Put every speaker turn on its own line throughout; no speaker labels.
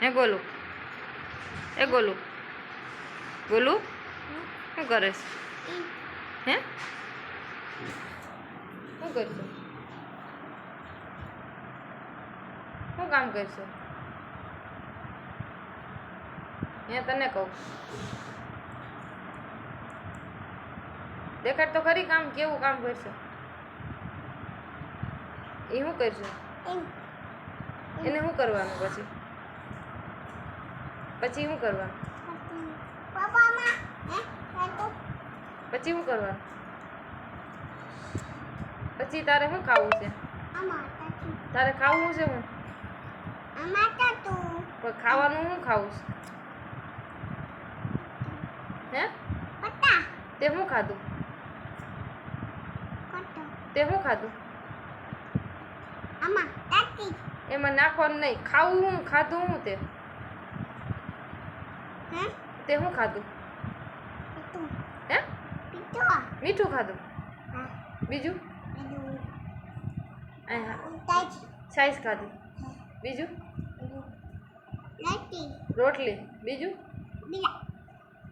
હે ગોલું, એ ગોલું, ગોલું શું કરે છે? હે શું કરશો? શું કામ કરશો? હે તને કહું, દેખાડ તો ખરી કામ, કેવું કામ કરશો? એ શું કરશો? એને શું કરવાનું પછી? પછી શું કરવાનું? પછી શું કરવાનું? પછી તારે શું ખાવું છે? તારે ખાવું છે હું? પણ ખાવાનું શું ખાવું છે? હે તે શું ખાધું? તે શું ખાધું? એમાં નાખવાનું નહીં, ખાવું હું, ખાધું હું તે? તે શું ખાધું? હે મીઠું ખાધું? બીજું? છાશ ખાધી? બીજું? રોટલી? બીજું?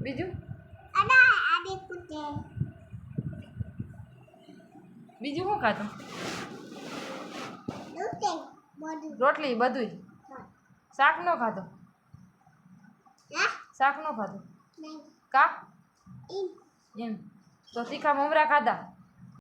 બીજું? બીજું શું ખાધું? રોટલી બધું? શાક ન ખાધું? શાક ન ખાધું? કા એમ તો તીખા મમરા ખાધા?